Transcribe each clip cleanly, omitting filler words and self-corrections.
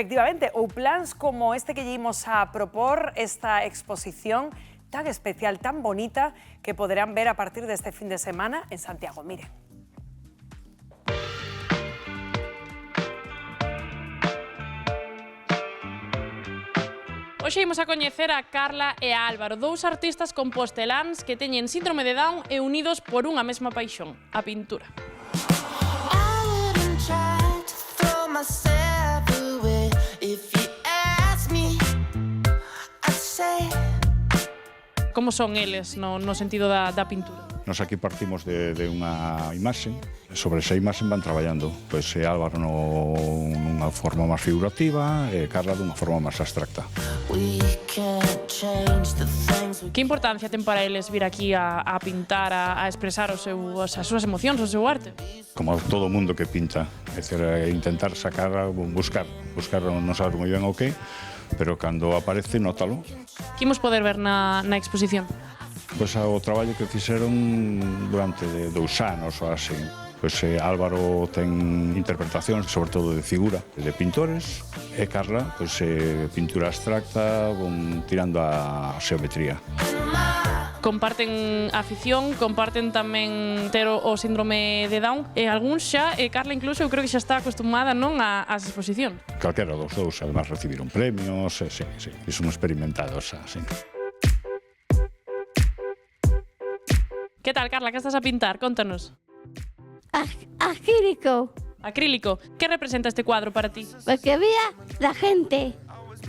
Efectivamente, ou plans como este que lle imos a propor, esta exposición tan especial, tan bonita, que poderán ver a partir deste fin de semana en Santiago. Miren. Hoxe imos a coñecer a Carla e a Álvaro, dous artistas composteláns que teñen síndrome de Down e unidos por unha mesma paixón, a pintura. Como son eles no sentido da pintura? Nos aquí partimos de unha imaxe, sobre esa imaxe van traballando, pois Álvaro nunha forma máis figurativa e Carla dunha forma máis abstracta. Que importancia ten para eles vir aquí a pintar, a expresar as súas emocións, o seu arte? Como todo mundo que pinta, é dicir, intentar sacar, buscar, non saber moi ben o que, pero cando aparece, nótalo. Que imos poder ver na exposición? Pois o traballo que fixeron durante 2 anos ou así. Pois Álvaro ten interpretacións, sobre todo de figura, de pintores, e Carla, pois pintura abstracta, tirando a xeometría. Comparten afición, comparten tamén ter o síndrome de Down, e algúns xa, e Carla incluso, eu creo que xa está acostumada, non, ás exposición. Calquera dos dous, además recibiron premios, sí, son experimentados, sí. Que tal, Carla, que estás a pintar? Contanos. Acrílico, Acrílico. Que representa este cuadro para ti? porque había la gente,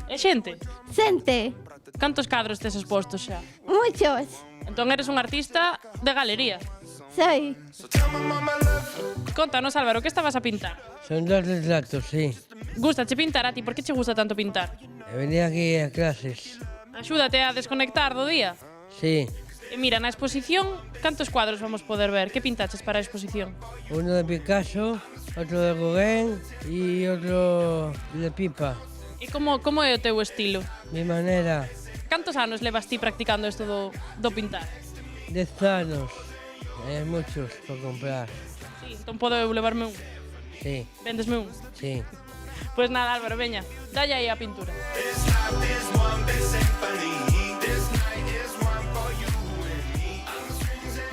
É xente? xente, Cantos cadros tes expostos xa? muchos, Entón eres un artista de galería. soy. Contanos, Álvaro, que estabas a pintar? Son 2 retratos, sí. Gústache pintar a ti? Por que che gusta tanto pintar? Venía aquí a clases. Axúdate a desconectar do día? Sí. E mira, na exposición, cantos cuadros vamos poder ver? Que pintaches para a exposición? Uno de Picasso, otro de Gauguin y otro de Pipa. E como é o teu estilo? Mi manera. Cantos anos levas ti practicando isto do pintar? 10 años. Hay muchos por comprar. Sí, entón podo eu levarme un? Sí, Véndesme un? sí. Pois nada, Álvaro, veña, dalle aí a pintura.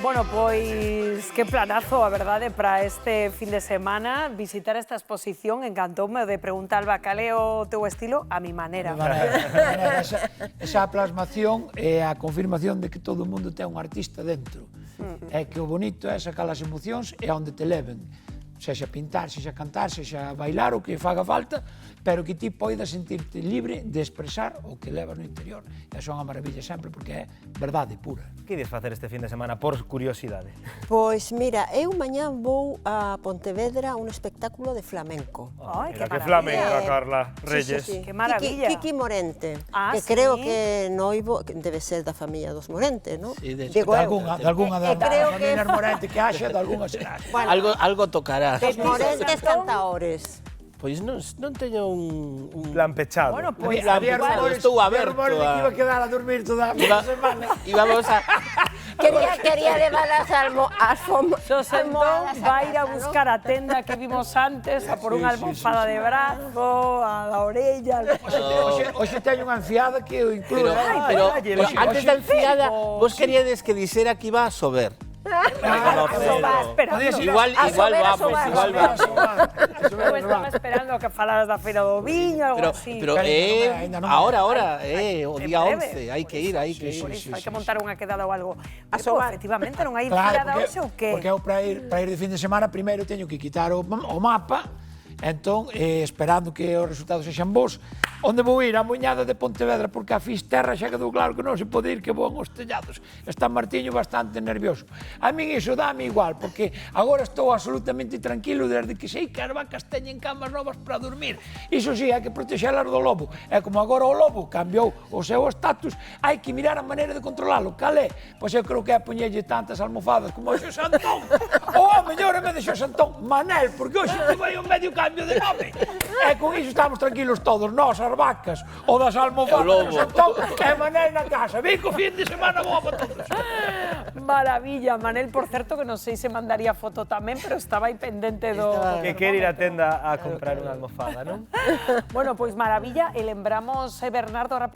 Bueno, pois que planazo, a verdade, para este fin de semana visitar esta exposición. Encantoume de preguntar, Alba, cal é o teu estilo? A mi manera. Esa plasmación é a confirmación de que todo o mundo ten un artista dentro. É que o bonito é sacar as emocións e onde te leven. Sexa pintar, sexa cantar, sexa bailar, o que faga falta, pero que ti poidas sentirte libre de expresar o que levas no interior. E son a maravilla sempre, porque é verdade pura. Que ides facer este fin de semana, por curiosidade? Pois mira, eu mañá vou a Pontevedra a un espectáculo de flamenco. Ai, que Mira, que maravilla. flamenca, Carla Reyes. Qué maravilla. Kiki Morente, Ah, que sí? creo que noivo, que debe ser da familia dos Morente, non? Sí, de Digo eu. De alguna das creo que- familias Morente que haxa, de alguna será. Bueno, Algo tocará. dos Morentes cantaores. Pois non teño un Plan pechado. Bueno, pois Había igual. rumores, estou había aberto rumores de que a- iba a quedar a dormir toda a semana. Íbamos a... Quería levar as almohadas. Xosentón vai ir a buscar a tenda que vimos antes, a por unha almofada de brazo, a da orella. Hoxe teño unha enfiada que o inclúe. Pero Oxe, antes oxe, da enfiada, pero- vos queríades que dixera que iba a sober. Igual vamos. Eu estaba esperando que falaras da Feira do Viño, algo así. Pero ainda non. ahora, o en día breve. 11, hai que ir. Por iso, hai que montar unha quedada ou algo. Asobar. Efectivamente, non hai fila hoxe ou que? Porque eu para ir de fin de semana primeiro teño que quitar o mapa, entón, esperando que os resultados sexan bons, onde vou ir? A Moñada de Pontevedra, porque a Fisterra xa quedou claro que non se pode ir, que vou aos tellados. Está Martiño bastante nervioso. A min iso dame igual, porque agora estou absolutamente tranquilo desde que sei que as vacas teñen camas novas para dormir. Iso sí, hai que protexelas do lobo. E como agora o lobo cambiou o seu estatus, hai que mirar a maneira de controlalo. Cal é? Pois eu creo que é poñerlle tantas almofadas como o Xosantón. Ou a mellor, en vez de Xosantón, Manel, porque hoxe te vai un medio cambio de nome. E con iso estamos tranquilos todos, nós, as vacas, o das almofadas, e Manel na casa. Vico, fin de semana boa para todos. Maravilla, Manel, por certo, que non sei se mandaría foto tamén, pero estaba aí pendente do... Que quere ir á tenda a comprar unha almofada, non? Bueno, pois maravilla, e lembramos, Bernardo, ahora